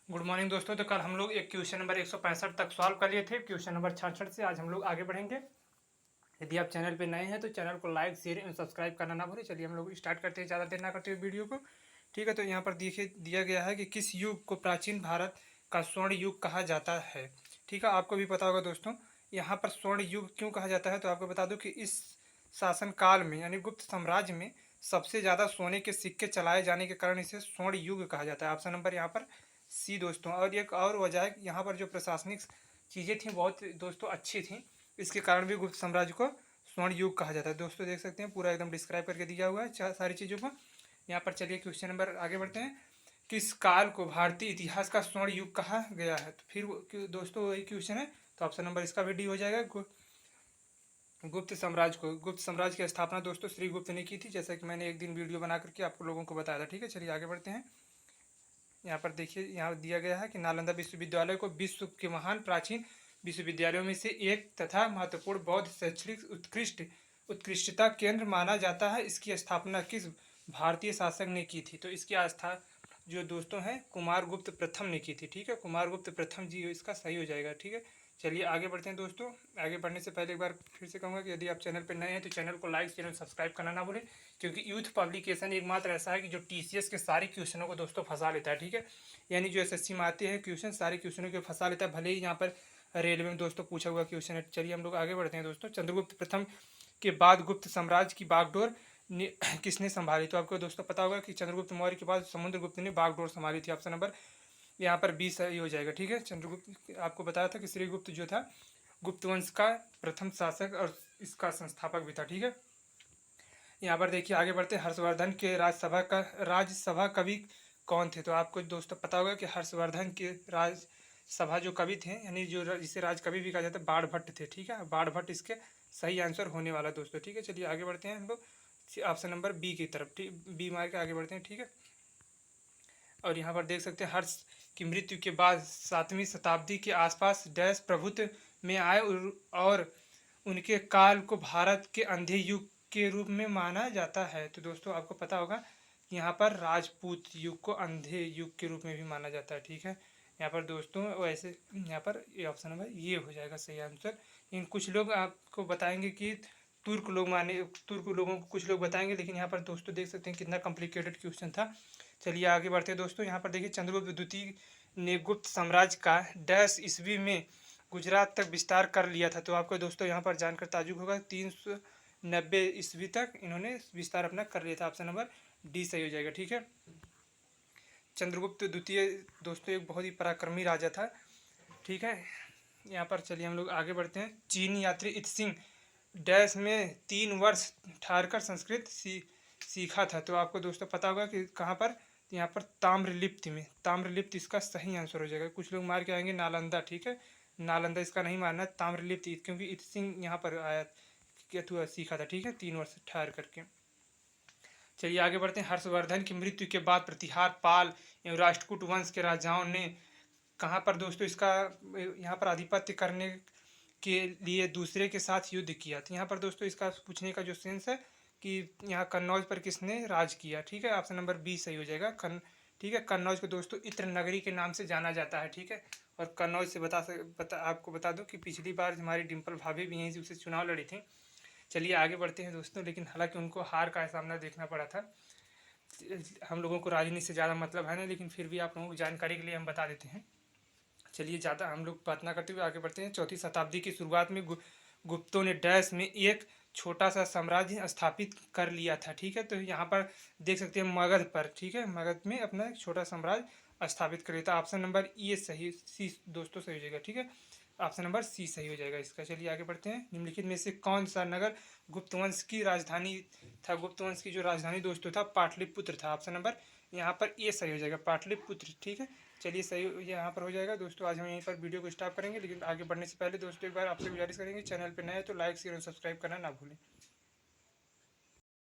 Good morning दोस्तों। तो कल हम लोग एक क्वेश्चन नंबर 165 तक सॉल्व कर लिए थे। क्वेश्चन नंबर 66 से आज हम लोग आगे बढ़ेंगे। यदि आप चैनल पे नए हैं तो चैनल को लाइक शेयर एंड सब्सक्राइब करना ना भूलें। चलिए हम लोग स्टार्ट करते हैं, ज़्यादा देर ना करते हुए वीडियो को। ठीक है, तो यहाँ पर देखिए दिया गया है कि किस युग को प्राचीन भारत का स्वर्ण युग कहा जाता है। ठीक है, आपको भी पता होगा दोस्तों। यहाँ पर स्वर्ण युग क्यों कहा जाता है, तो आपको बता दूँ कि इस शासन काल में यानी गुप्त साम्राज्य में सबसे ज़्यादा सोने के सिक्के चलाए जाने के कारण इसे स्वर्ण युग कहा जाता है। ऑप्शन नंबर यहाँ पर सी दोस्तों। और एक और वजह है कि यहाँ पर जो प्रशासनिक चीज़ें थी बहुत दोस्तों अच्छी थी, इसके कारण भी गुप्त साम्राज्य को स्वर्ण युग कहा जाता है। दोस्तों देख सकते हैं पूरा एकदम डिस्क्राइब करके दिया हुआ है सारी चीज़ों को यहाँ पर। चलिए क्वेश्चन नंबर आगे बढ़ते हैं। किस काल को भारतीय इतिहास का स्वर्ण युग कहा गया है, तो फिर दोस्तों वही क्वेश्चन है, तो ऑप्शन नंबर इसका भी डी हो जाएगा। गुप्त साम्राज्य को, गुप्त साम्राज्य की स्थापना दोस्तों श्री गुप्त ने की थी, जैसा कि मैंने एक दिन वीडियो बना करके आप लोगों को बताया था। ठीक है, चलिए आगे बढ़ते हैं। यहाँ पर देखिए यहाँ दिया गया है कि नालंदा विश्वविद्यालय को विश्व के महान प्राचीन विश्वविद्यालयों में से एक तथा महत्वपूर्ण बौद्ध शैक्षणिक उत्कृष्टता केंद्र माना जाता है। इसकी स्थापना किस भारतीय शासक ने की थी, तो इसकी आस्था जो दोस्तों हैं कुमार गुप्त प्रथम ने की थी। ठीक है, कुमार गुप्त प्रथम जी इसका सही हो जाएगा। ठीक है, चलिए आगे बढ़ते हैं दोस्तों। आगे बढ़ने से पहले एक बार फिर से कहूँगा कि यदि आप चैनल पर नए हैं तो चैनल को लाइक शेयर सब्सक्राइब करना ना भूलें, क्योंकि यूथ पब्लिकेशन एकमात्र ऐसा है कि जो टीसीएस के सारे क्वेश्चनों को दोस्तों फंसा लेता है। ठीक है, यानी जो एसएससी में आते हैं क्वेश्चन सारे क्वेश्चनों को फंसा लेता है, भले ही यहाँ पर रेलवे में दोस्तों पूछा हुआ क्वेश्चन है। चलिए हम लोग आगे बढ़ते हैं दोस्तों। चंद्रगुप्त प्रथम के बाद गुप्त साम्राज्य की बागडोर किसने संभाली, तो आपको दोस्तों पता होगा कि चंद्रगुप्त मौर्य के बाद समुद्रगुप्त ने बागडोर संभाली थी। ऑप्शन नंबर यहाँ पर 20 सही हो जाएगा। ठीक है, चंद्रगुप्त आपको बताया था कि श्रीगुप्त जो था गुप्त वंश का प्रथम शासक और इसका संस्थापक भी था। ठीक है, यहाँ पर देखिए आगे बढ़ते हैं। हर्षवर्धन के राज्यसभा कवि कौन थे, तो आपको दोस्तों पता होगा कि हर्षवर्धन के राज्यसभा जो कवि थे यानी जो जिसे राज कवि भी कहा जाता है बाणभट्ट थे। ठीक है, बाणभट्ट इसके सही आंसर होने वाला दोस्तों। ठीक है, चलिए आगे बढ़ते हैं हम लोग ऑप्शन नंबर बी की तरफ। ठीक, बी मार के आगे बढ़ते हैं। ठीक है, और यहाँ पर देख सकते हैं हर्ष की मृत्यु के बाद 7वीं शताब्दी के आसपास डैश प्रभुत्व में आए और उनके काल को भारत के अंधे युग के रूप में माना जाता है। तो दोस्तों आपको पता होगा कि यहाँ पर राजपूत युग को अंधे युग के रूप में भी माना जाता है। ठीक है, यहाँ पर दोस्तों वैसे यहाँ पर ये ऑप्शन नंबर ये हो जाएगा सही आंसर। लेकिन कुछ लोग आपको बताएंगे कि तुर्क लोगों को कुछ लोग बताएंगे, लेकिन यहाँ पर दोस्तों देख सकते हैं कितना कॉम्प्लिकेटेड क्वेश्चन था। चलिए आगे बढ़ते हैं दोस्तों। यहाँ पर देखिए चंद्रगुप्त द्वितीय ने गुप्त साम्राज्य का डैश ईस्वी में गुजरात तक विस्तार कर लिया था, तो आपको दोस्तों यहाँ पर जानकर ताजुब होगा 390 ईस्वी तक इन्होंने विस्तार अपना कर लिया था। ऑप्शन नंबर डी सही हो जाएगा। ठीक है, चंद्रगुप्त द्वितीय दोस्तों एक बहुत ही पराक्रमी राजा था। ठीक है, यहाँ पर चलिए हम लोग आगे बढ़ते हैं। चीनी यात्री इत्सिंग डैश में 3 वर्ष ठहरकर संस्कृत सीखा था, तो आपको दोस्तों पता होगा कि कहाँ पर, यहाँ पर ताम्रलिप्त में। ताम्रलिप्त इसका सही आंसर हो जाएगा। कुछ लोग मार के आएंगे नालंदा। ठीक है, नालंदा इसका नहीं मारना, ताम्रलिप्त, क्योंकि इत्सिंग यहाँ पर आया क्या सीखा था। ठीक है, 3 वर्ष ठहर करके। चलिए आगे बढ़ते हैं। हर्षवर्धन की मृत्यु के बाद प्रतिहार पाल एवं राष्ट्रकूट वंश के राजाओं ने कहाँ पर दोस्तों इसका यहाँ पर आधिपत्य करने के लिए दूसरे के साथ युद्ध किया था। यहाँ पर दोस्तों इसका पूछने का जो सेंस है कि यहाँ कन्नौज पर किसने राज किया। ठीक है, ऑप्शन नंबर बी सही हो जाएगा। ठीक है, कन्नौज को दोस्तों इत्र नगरी के नाम से जाना जाता है। ठीक है, और कन्नौज से आपको बता दूं कि पिछली बार हमारी डिम्पल भाभी भी यहीं से उससे चुनाव लड़ी थी। चलिए आगे बढ़ते हैं दोस्तों, लेकिन हालांकि उनको हार का सामना देखना पड़ा था। हम लोगों को राजनीति से ज़्यादा मतलब है ना, लेकिन फिर भी आप लोगों को जानकारी के लिए हम बता देते हैं। चलिए ज़्यादा हम लोग बात ना करते हुए आगे बढ़ते हैं। 4वीं शताब्दी की शुरुआत में गुप्तों ने डैश में एक छोटा सा साम्राज्य स्थापित कर लिया था। ठीक है, तो यहाँ पर देख सकते हैं मगध पर। ठीक है, मगध में अपना एक छोटा साम्राज्य स्थापित कर लिया था। ऑप्शन नंबर ये सही, सी दोस्तों सही हो जाएगा। ठीक है, ऑप्शन नंबर सी सही हो जाएगा इसका। चलिए आगे बढ़ते हैं। निम्नलिखित में से कौन सा नगर गुप्त वंश की राजधानी था। गुप्त वंश की जो राजधानी दोस्तों था पाटलिपुत्र था। ऑप्शन नंबर यहाँ पर ये सही हो जाएगा, पाटलिपुत्र। ठीक है, चलिए सही यहाँ पर हो जाएगा दोस्तों। आज हम यहीं पर वीडियो को स्टॉप करेंगे, लेकिन आगे बढ़ने से पहले दोस्तों एक बार आपसे गुजारिश करेंगे, चैनल पर नए हैं तो लाइक शेयर और सब्सक्राइब करना ना भूलें।